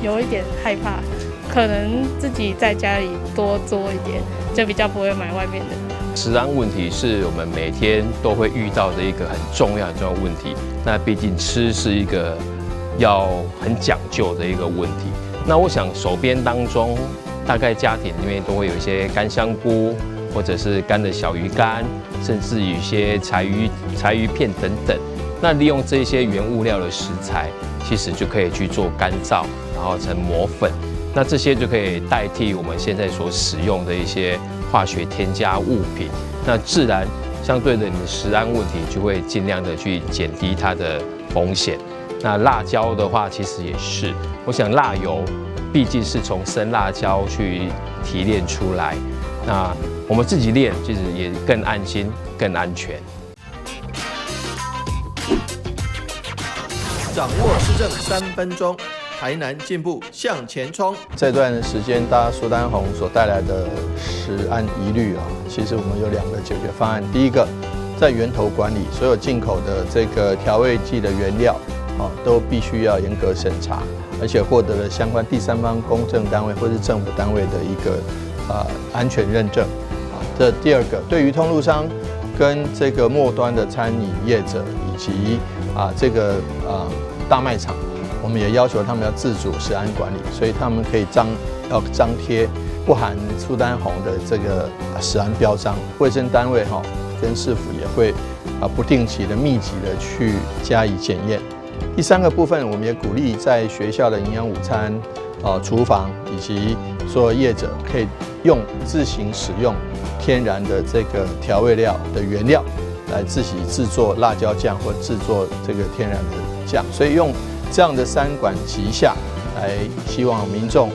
有一点害怕，可能自己在家里多做一点，就比较不会买外面的。食安问题是我们每天都会遇到的一个很重要的问题。那毕竟吃是一个要很讲究的一个问题。那我想手边当中，大概家庭里面都会有一些干香菇，或者是干的小鱼干，甚至有一些柴鱼片等等。那利用这些原物料的食材，其实就可以去做干燥，然后成磨粉。那这些就可以代替我们现在所使用的一些化学添加物品。那自然相对的，你的食安问题就会尽量的去减低它的风险。那辣椒的话，其实也是，我想辣油毕竟是从生辣椒去提炼出来，那我们自己炼其实也更安心、更安全。掌握施政3分钟，台南进步向前冲。这段时间，大家苏丹红所带来的食安疑虑啊，其实我们有2个解决方案。第一个，在源头管理，所有进口的这个调味剂的原料都必须要严格审查，而且获得了相关第三方公证单位或是政府单位的一个安全认证。这第二个，对于通路商跟这个末端的餐饮业者以及这个大卖场，我们也要求他们要自主食安管理，所以他们可以要张贴不含苏丹红的这个食安标章。卫生单位跟市府也会不定期的密集的去加以检验。第3个部分，我们也鼓励在学校的营养午餐厨房以及所有业者可以自行使用天然的这个调味料的原料来自己制作辣椒酱或制作这个天然的酱，所以用这样的3管齐下来，希望民众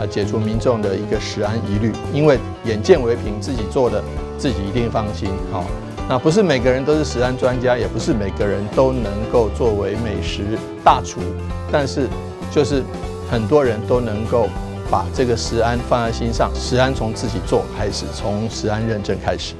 解除民众的一个食安疑虑。因为眼见为凭，自己做的自己一定放心。那不是每个人都是食安专家，也不是每个人都能够作为美食大厨，但是就是很多人都能够把这个食安放在心上。食安从自己做开始，从食安认证开始。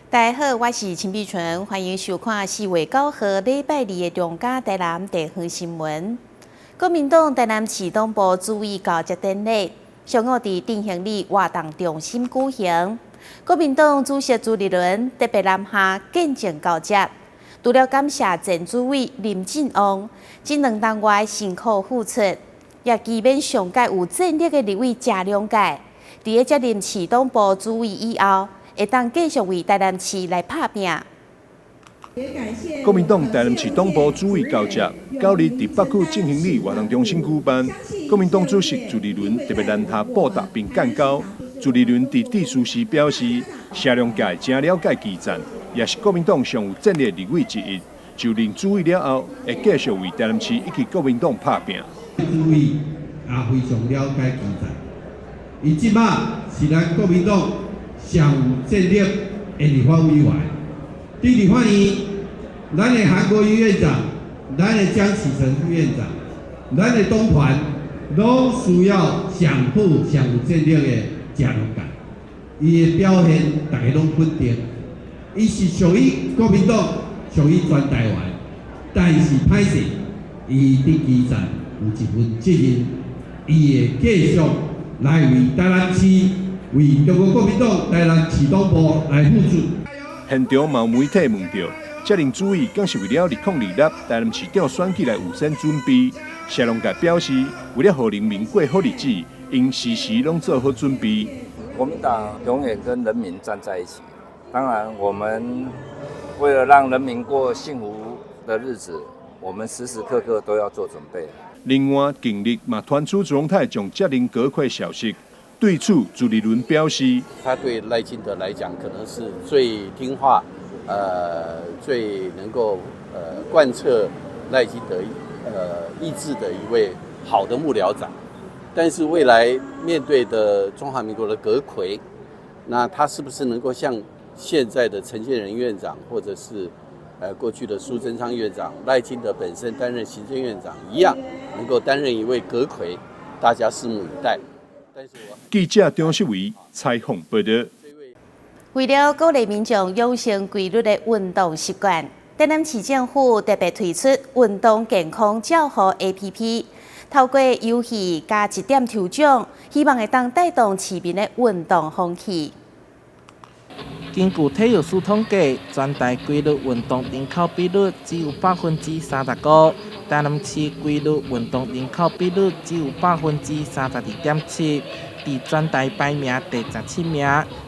大家好，我是陈碧纯，欢迎收看4月9号礼拜2的中嘉台南地方新闻。国民党台南市党部主委交接典礼，上午伫振兴里活动中心举行。国民党主席朱立伦特别南下见证交接，除了感谢前主委林进旺这2单月辛苦付出，也期盼上届有战力的立委谢良介，伫咧接任市党部主委以后，会当继续为台南市来打拼。国民党台南市党部主委交接，9日伫北区振兴里活动中心举办。国民党主席朱立伦特别南下报答并干交。朱立伦伫致辞时表示，谢良介真了解基层，也是国民党上有战略立委之一。就任主委了后，会继续为台南市以及国民党打拼。主委也非常了解基层，伊即摆是咱国民党上有战略的立法委员。伫立法院，咱的韩国瑜院长、咱的江启臣副院长、咱的党团，拢需要上好、上有战略的谢良介。伊的表现，大家拢肯定。伊是属于国民党，属于全台湾，但是歹势，伊伫基层有一份责任，伊会继续来为台南市、为中国国民党台南市党部来付出。现场嘛有媒体问到，接任主委敢是为了2026台南市长选举来有先准备？谢良介表示，为了让人民过好日子，因时时拢做好准备。国民党永远跟人民站在一起。当然，我们为了让人民过幸福的日子，我们时时刻刻都要做准备。另外，近日嘛传出朱荣泰将接任阁揆消息。对此，朱立伦表示，他对赖清德来讲，可能是最听话，最能够贯彻赖清德意志的一位好的幕僚长。但是未来面对的中华民国的阁揆，那他是不是能够像现在的陈建仁院长或者是过去的苏贞昌院长、赖清德本身担任行政院长一样，能够担任一位阁揆，大家拭目以待。记者张世伟采访报道。为了鼓励民众养成规律的运动习惯，台南市政府特别推出运动健康照护 APP， 透过游戏加一点抽奖，希望会当带动市民的运动风气。根据体育署统计，全台规律运动人口比率只有39%，台南市规律运动人口比率只有32.7%，伫全台排名第17名。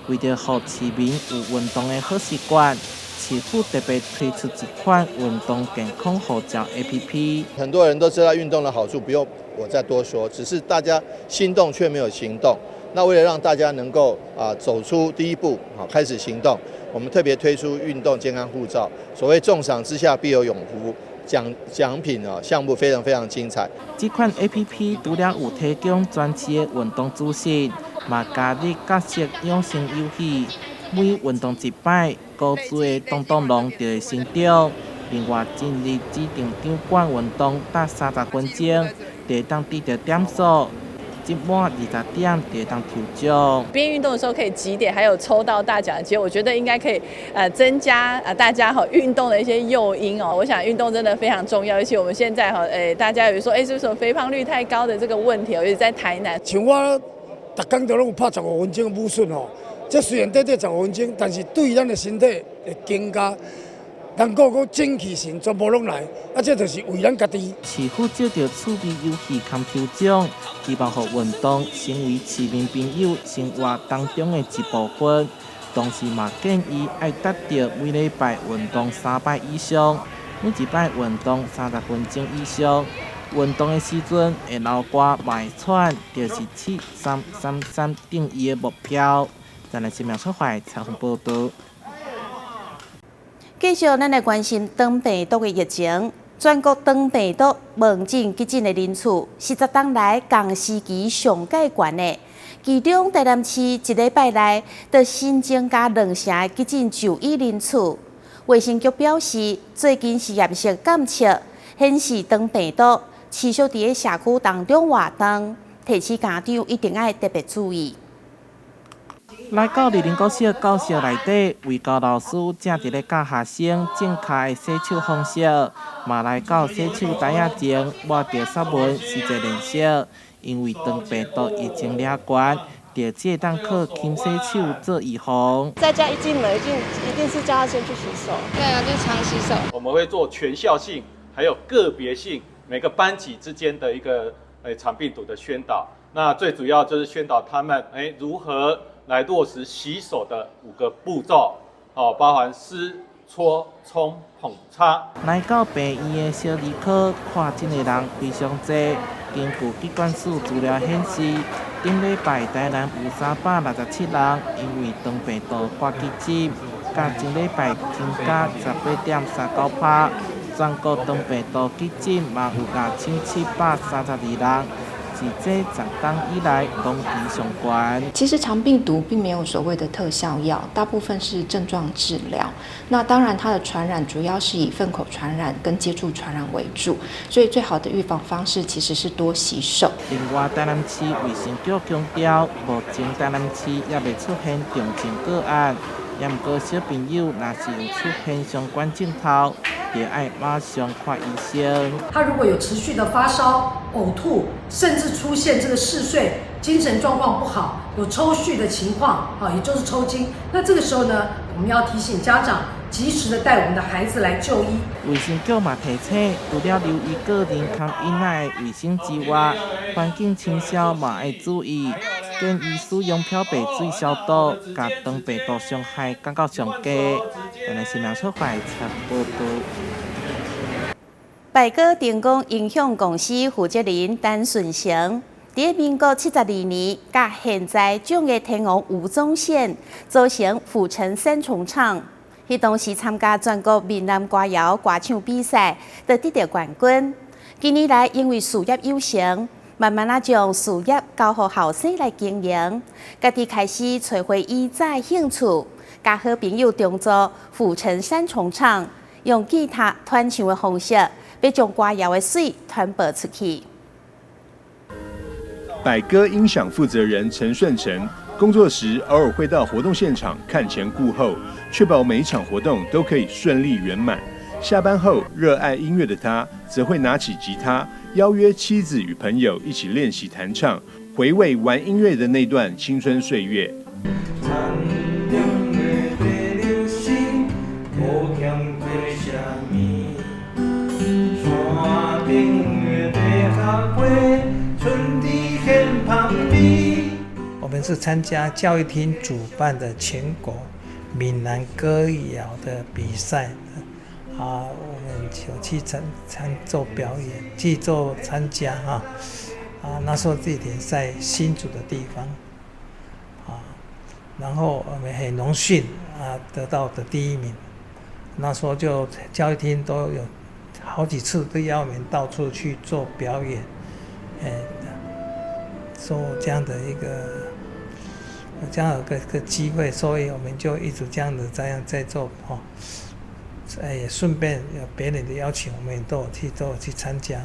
为着让市民有运动的好习惯，市府特别推出一款运动健康护照 APP。很多人都知道运动的好处，不用我再多说，只是大家心动却没有行动。那为了让大家能够走出第一步，开始行动，我们特别推出运动健康护照。所谓重赏之下必有勇夫，奖品项目非常精彩。这款 APP 除了有提供全市的运动资讯，嘛加入角色养成游戏，每运动一摆，高资的动量就会成长。另外，进入指定场馆运动达30分钟，就会当得到点数。集满20点就当抽奖。边运动的时候可以集点，还有抽到大奖的机会，我觉得应该可以增加大家运动的一些诱因哦。我想运动真的非常重要，尤其我们现在大家有说是不是肥胖率太高的这个问题，尤其在台南。像我逐工都拢有拍15分钟的武术哦，这虽然短15分钟，但是对咱的身体的增加。能够个精气神全部拢来，这就是为咱家己。市府借着趣味游戏含抽奖，希望让运动成为市民朋友生活当中的一部分。同时嘛建议要达到每礼拜运动3摆以上，每一摆运动30分钟以上。运动的时阵会流汗、卖喘，就是7-3-3-3定义的目标。咱来新闻出发采访报道。继续，咱来关心肠病毒的疫情。全国肠病毒门诊急诊的人次，10天来同时期上界悬的。其中，台南市一礼拜内就新增加2成的急诊就医人次。卫生局表示，最近是验血检测显示肠病毒持续伫个社区当中活动，提醒家长一定要特别注意。来到二林国小教室内底，为教老师正伫咧教学生正确的洗手方式，嘛来到洗手台仔前抹着湿文是一练习。因为肠病毒疫情了悬，就借当靠勤洗手做预防。在家一进门一定是叫他先去洗手。对啊，就常洗手。我们会做全校性还有个别性每个班级之间的一个肠病毒的宣导。那最主要就是宣导他们如何来落实洗手的5个步骤，包含湿、搓、冲、捧、擦。来到病院的小儿科看诊的人非常多。根据疾管署资料显示，顶礼拜台南有367人因为肠病毒挂急诊，甲前礼拜增加18.39%。全国肠病毒急诊嘛有5732人。是这10天以来同期上悬。其实肠病毒并没有所谓的特效药，大部分是症状治疗。那当然，它的传染主要是以粪口传染跟接触传染为主，所以最好的预防方式其实是多洗手。另外，台南市卫生局强调，目前台南市也未出现重症个案，也不过小朋友若是有出现相关症头，就要马上看医生。他如果有持续的发烧、呕吐，甚至出现这个嗜睡、精神状况不好、有抽搐的情况，也就是抽筋，那这个时候呢，我们要提醒家长及时的带我们的孩子来就医。卫生局嘛提醒，除了留意个人和婴儿的卫生之外，环境清消嘛要注意。建议使用漂白水消毒，把肠病毒伤害降到上低。咱来新闻出发插报道。百哥电工影响公司负责人陈顺成，在民国72年甲现在掌的天王吴宗宪组成府城三重唱。迄当时参加全国闽南歌谣歌唱比赛，得到冠军。近年来因为事业有成，慢慢将事业交予后生来经营，家己开始找回以前兴趣，甲好朋友同组府城三重唱，用吉他传唱的方式，要将歌谣的水传播出去。百歌音响负责人陈顺成，工作时偶尔会到活动现场看前顾后，确保每一场活动都可以顺利圆满。下班后，热爱音乐的他则会拿起吉他，邀约妻子与朋友一起练习弹唱，回味玩音乐的那段青春岁月。我们是参加教育厅主办的全国闽南歌谣的比赛我们有去做表演，去做参加那时候地点在新竹的地方然后我们很荣幸得到的第1名。那时候就教育厅都有好几次都邀我们到处去做表演，做这样的一个机会，所以我们就一直这样在做也顺便有别人的邀请，我们都有去参加。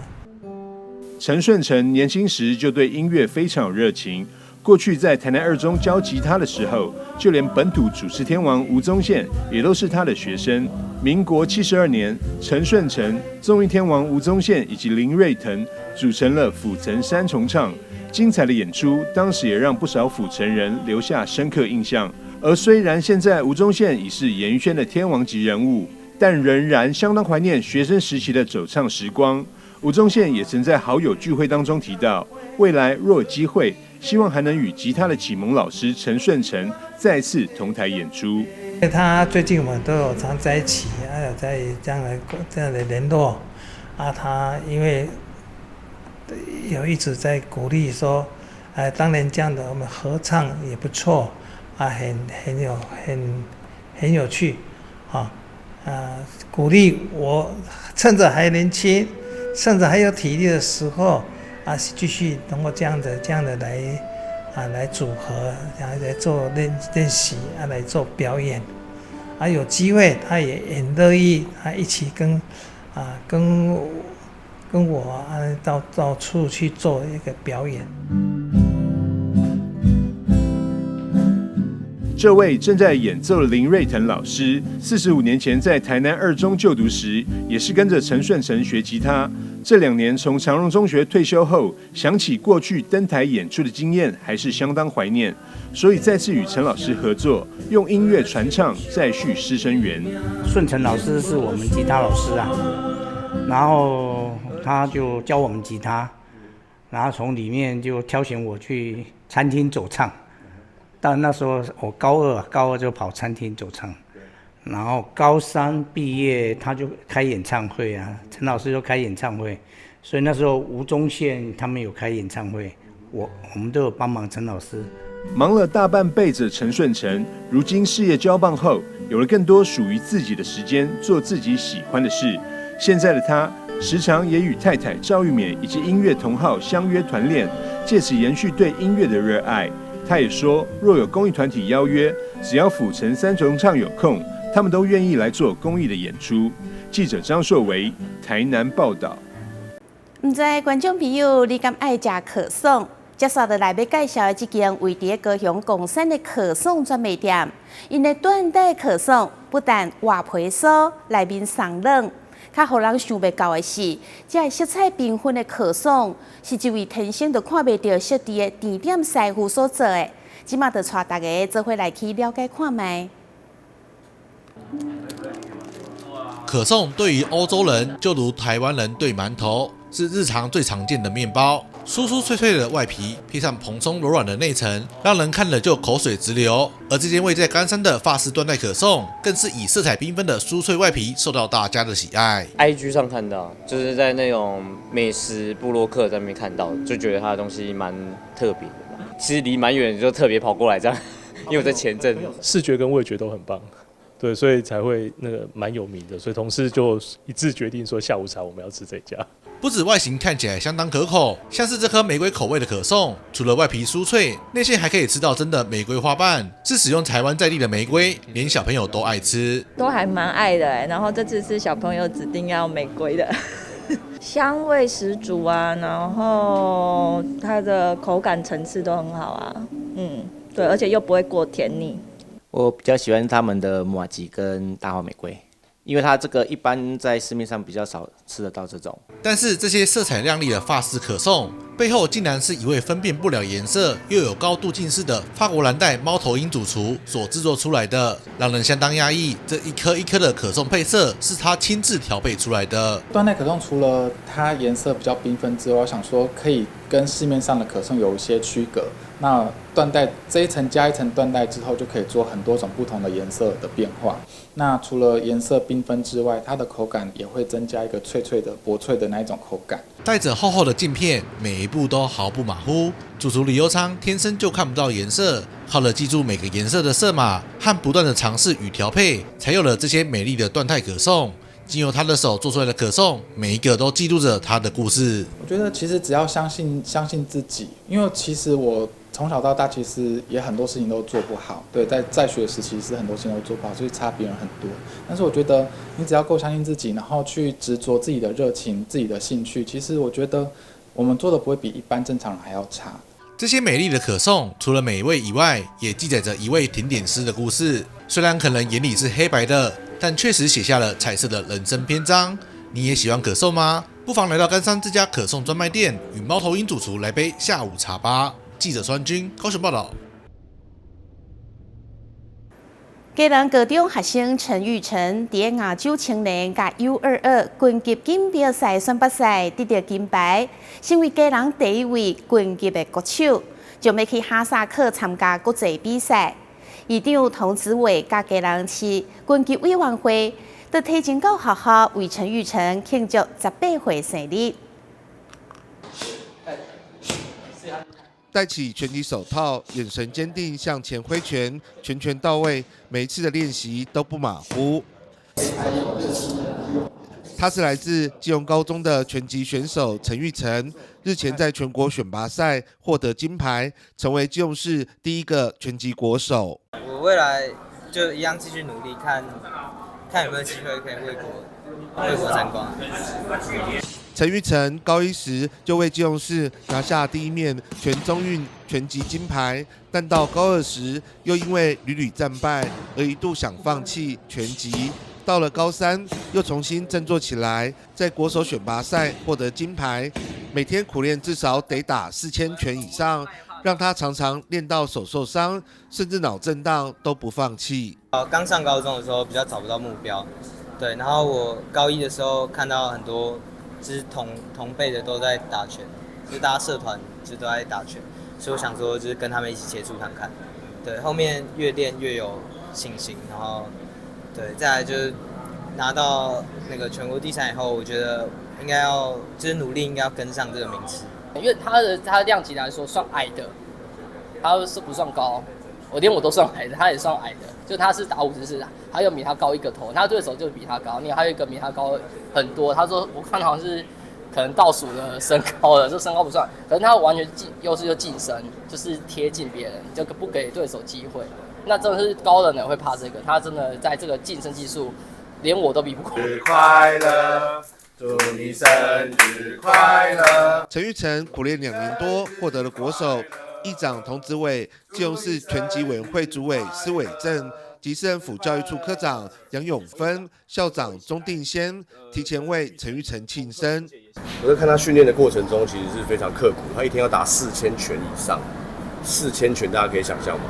陈顺成年轻时就对音乐非常有热情，过去在台南二中教吉他的时候，就连本土主持天王吴宗宪也都是他的学生。民国72年，陈顺成、综艺天王吴宗宪以及林瑞腾组成了府城三重唱，精彩的演出当时也让不少府城人留下深刻印象。而虽然现在吴宗宪已是演艺圈的天王级人物，但仍然相当怀念学生时期的走唱时光。吴宗宪也曾在好友聚会当中提到，未来若有机会，希望还能与吉他的启蒙老师陈顺成再次同台演出。他最近我们都有常在一起，有在这样的联络他因为有一直在鼓励说，当年这样的我们合唱也不错很有趣鼓励我趁着还年轻，甚至还有体力的时候继续通过这样的来组合，来做练习来做表演有机会他也很乐意一起跟我到处去做一个表演。这位正在演奏的林瑞腾老师，45年前在台南二中就读时，也是跟着陈顺成学吉他。这2年从长荣中学退休后，想起过去登台演出的经验，还是相当怀念，所以再次与陈老师合作，用音乐传唱，再续师生缘。顺成老师是我们吉他老师然后他就教我们吉他，然后从里面就挑选我去餐厅走唱。但那时候我高二就跑餐厅走唱，然后高3毕业他就开演唱会陈老师就开演唱会，所以那时候吴宗宪他们有开演唱会，我们都有帮忙陈老师。忙了大半辈子的陈顺成，如今事业交棒后，有了更多属于自己的时间，做自己喜欢的事。现在的他时常也与太太赵玉勉以及音乐同好相约团练，借此延续对音乐的热爱。他也说，若有公益团体邀约，只要府城三重唱有空，他们都愿意来做公益的演出。记者张硕维台南报道。唔知观众朋友你敢爱食可颂？接下来要介绍的这间位伫高雄贡山的可颂专卖店，因的断代可颂不但外皮酥，内面松软。较互人想袂到的是，这色彩缤纷的可颂是一位天生就看袂到色地的甜点师傅所做的。即马就带大家做伙来去了解看卖。可颂对于欧洲人，就如台湾人对馒头，是日常最常见的面包。酥酥脆脆的外皮，配上蓬松柔软的内层，让人看了就口水直流。而这间位在冈山的法式断代可颂，更是以色彩缤纷的酥脆外皮受到大家的喜爱。IG 上看到，就是在那种美食部落客在那边看到，就觉得它的东西蛮特别的。其实离蛮远，就特别跑过来这样，因为我在前阵视觉跟味觉都很棒。对，所以才会蛮有名的，所以同事就一致决定说下午茶我们要吃这家。不止外形看起来相当可口，像是这颗玫瑰口味的可颂，除了外皮酥脆，内馅还可以吃到真的玫瑰花瓣，是使用台湾在地的玫瑰，连小朋友都爱吃，都还蛮爱的哎。然后这次是小朋友指定要玫瑰的，香味十足啊，然后它的口感层次都很好啊，对，而且又不会过甜腻。我比较喜欢他们的麻糬跟大花玫瑰。因为它这个一般在市面上比较少吃得到这种，但是这些色彩亮丽的法式可颂背后，竟然是一位分辨不了颜色又有高度近视的法国蓝带猫头鹰主厨所制作出来的，让人相当压抑。这一颗一颗的可颂配色是他亲自调配出来的。缎带可颂除了它颜色比较缤纷之外，我想说可以跟市面上的可颂有一些区隔。那缎带这一层加一层缎带之后，就可以做很多种不同的颜色的变化。那除了颜色缤纷之外，它的口感也会增加一个脆脆的薄脆的那一种口感。带着厚厚的镜片，每一步都毫不马虎。主厨李优昌天生就看不到颜色，靠了记住每个颜色的色码和不断的尝试与调配，才有了这些美丽的缎带可颂。经由他的手做出来的可颂，每一个都记录着他的故事。我觉得其实只要相信自己，因为其实我从小到大其实也很多事情都做不好，对，在学时期是很多事情都做不好，所以差别人很多。但是我觉得你只要够相信自己，然后去执着自己的热情、自己的兴趣，其实我觉得我们做的不会比一般正常人还要差。这些美丽的可颂，除了美味以外，也记载着一位甜点师的故事。虽然可能眼里是黑白的，但确实写下了彩色的人生篇章。你也喜欢可颂吗？不妨来到冈山这家可颂专卖店，与猫头鹰主厨来杯下午茶吧。记者孙军高雄报道。嘉南高中学生陈玉成在亚洲青年甲 U22 拳击锦标赛选拔赛得到金牌，成为嘉南第一位拳击的国手，将要去哈萨克参加国际比赛。议长童子伟甲嘉南市拳击委员会都提前到学校为陈玉成庆祝18岁生日。戴起拳击手套，眼神坚定向前挥拳，拳拳到位，每一次的练习都不马虎。他是来自基隆高中的拳击选手陈玉成，日前在全国选拔赛获得金牌，成为基隆市第一个拳击国手。我未来就一样继续努力，看有没有机会可以为国争光。陈玉成高一时就为基隆市拿下第一面全中运拳击金牌，但到高二时又因为屡屡战败而一度想放弃拳击。到了高三又重新振作起来，在国手选拔赛获得金牌，每天苦练至少得打4000拳以上，让他常常练到手受伤，甚至脑震荡都不放弃。刚上高中的时候比较找不到目标，对，然后我高一的时候看到很多就是同辈的都在打拳，就是大家社团就都在打拳，所以我想说就是跟他们一起接触看看。对，后面越练越有信心，然后对，再来就是拿到那个全国第3以后，我觉得应该要就是努力应该要跟上这个名次，因为他的量级来说算矮的，他是不算高，连我都算矮的，他也算矮的，就他是打54，他又比他高1个头，他对手就比他高，还有一个比他高很多。他说我看好像是可能倒数的身高了，这身高不算，可是他完全优势就近身，就是贴近别人，就不给对手机会。那真的是高的人会怕这个，他真的在这个近身技术，连我都比不过。生日快乐，祝你生日快乐！陈玉成苦练2年多，获得了国手。议长童子伟、基隆市拳击委员会主委施伟正及市政府教育处科长杨永芬、校长钟定先提前为陈玉成庆生。我在看他训练的过程中，其实是非常刻苦，他一天要打4000拳以上，4000拳大家可以想象吗？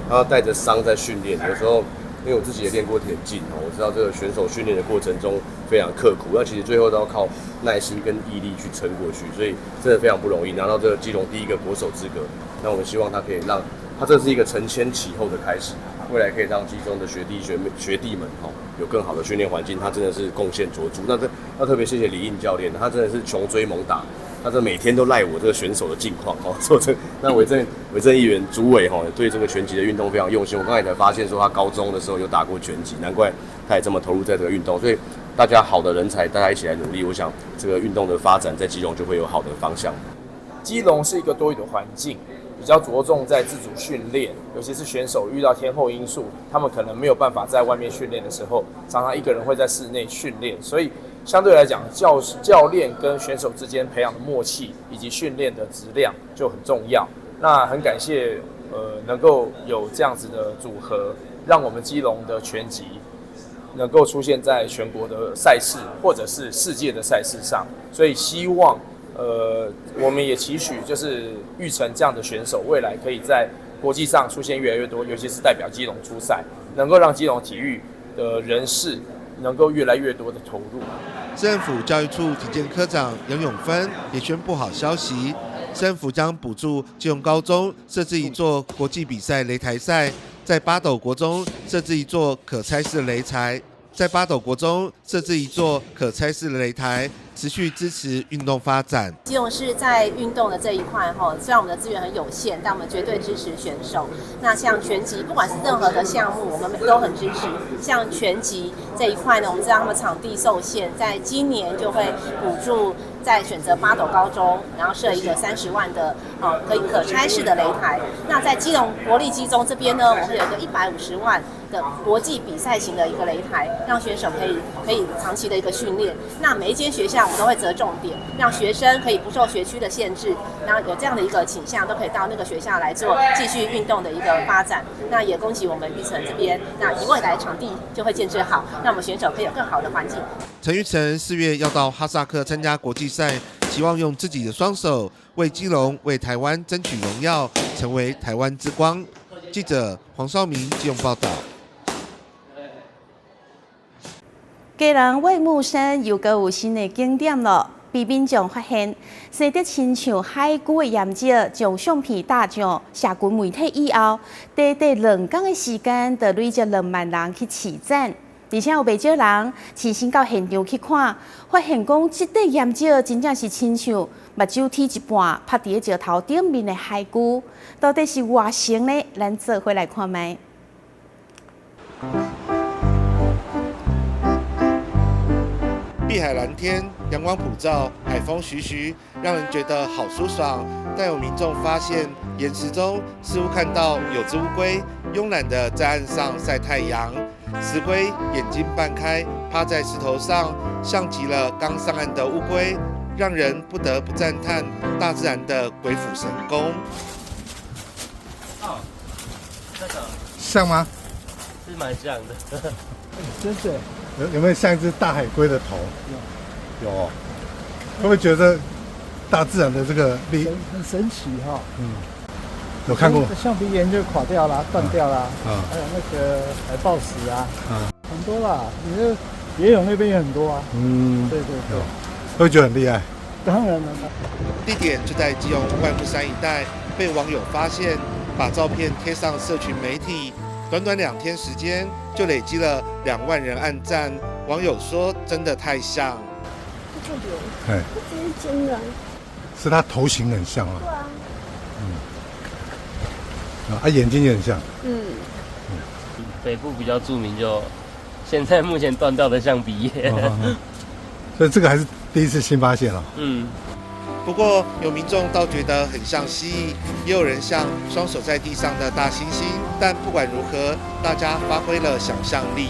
他要带着伤在训练，有时候因为我自己也练过田径，我知道这个选手训练的过程中非常刻苦，那其实最后都要靠耐心跟毅力去撑过去，所以真的非常不容易，拿到这个基隆第一个国手资格。那我们希望他可以让他这是一个承先启后的开始，未来可以让基中的学弟们有更好的训练环境，他真的是贡献卓著。那特别谢谢李应教练，他真的是穷追猛打，他这每天都赖我这个选手的近况说这那伟正议员主委对这个拳击的运动非常用心。我刚才才发现说他高中的时候有打过拳击，难怪他也这么投入在这个运动。所以大家好的人才，大家一起来努力，我想这个运动的发展在基隆就会有好的方向。基隆是一个多元的环境，比较着重在自主训练，尤其是选手遇到天候因素，他们可能没有办法在外面训练的时候，常常一个人会在室内训练，所以相对来讲，教练跟选手之间培养的默契以及训练的质量就很重要。那很感谢能够有这样子的组合，让我们基隆的拳击能够出现在全国的赛事或者是世界的赛事上，所以希望我们也期许就是育成这样的选手，未来可以在国际上出现越来越多，尤其是代表基隆出赛，能够让基隆体育的人士能够越来越多的投入。市政府教育处体健科长杨永芬也宣布好消息，市政府将补助基隆高中设置一座国际比赛擂台赛，在八斗国中设置一座可拆式擂台，持续支持运动发展。基隆市在运动的这一块虽然我们的资源很有限，但我们绝对支持选手。那像拳击，不管是任何的项目，我们都很支持。像拳击这一块呢，我们知道他们场地受限，在今年就会补助再选择八斗高中，然后设一个30万的可拆式的擂台。那在基隆国立基中这边呢，我们有一个150万的国际比赛型的一个擂台，让选手可以长期的一个训练。那每一间学校我们都会择重点，让学生可以不受学区的限制，然后有这样的一个倾向，都可以到那个学校来做继续运动的一个发展。那也恭喜我们育成这边，那以未来场地就会建制好，让我们选手可以有更好的环境。陈育成4月要到哈萨克参加国际赛，希望用自己的双手为基隆、为台湾争取荣耀，成为台湾之光。记者黄绍明基隆报道。基隆外木山又有新的景点了。被民众发现，生得亲像海龟的岩石，将相片打上社群媒体以后，短短2天的时间，就累积2万人去取赞。而且有不少人亲身到现场去看，发现讲这块岩石真正是亲像目睭剔一半拍伫石头顶面的海龟，到底是外形呢？咱做伙来看卖。碧海蓝天，阳光普照，海风徐徐，让人觉得好舒爽。但有民众发现，岩石中似乎看到有只乌龟慵懒地在岸上晒太阳。石龟眼睛半开，趴在石头上，像极了刚上岸的乌龟，让人不得不赞叹大自然的鬼斧神工。这个像吗？是蛮像的。真是有没有像一只大海龟的头？有哦。会不会觉得大自然的这个力很神奇哈？有看过橡皮岩就垮掉啦、断掉啦，还有那个海豹石啊，很多啦。你这野泳那边也很多啊。对。会觉得很厉害。当然了。地点就在基隆外木山一带，被网友发现，把照片贴上社群媒体，短短2天时间就累积了2万人按赞。网友说：“真的太像。”这个有，这是真的。是他头型很像啊。对啊。眼睛也很像。北部比较著名，就现在目前断掉的象鼻叶。所以这个还是第一次新发现了。不过有民众倒觉得很像蜥蜴，也有人像双手在地上的大猩猩。但不管如何，大家发挥了想象力。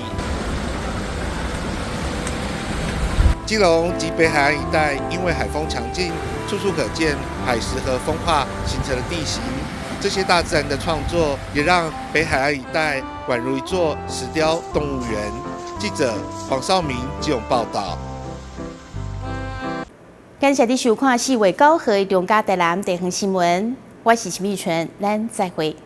基隆及北海岸一带因为海风强劲，处处可见海蚀和风化形成的地形。这些大自然的创作，也让北海岸一带宛如一座石雕动物园。记者黄绍明基隆报道。感谢你收看4月9号的中嘉台南地方新闻，我是陈美纯，咱再会。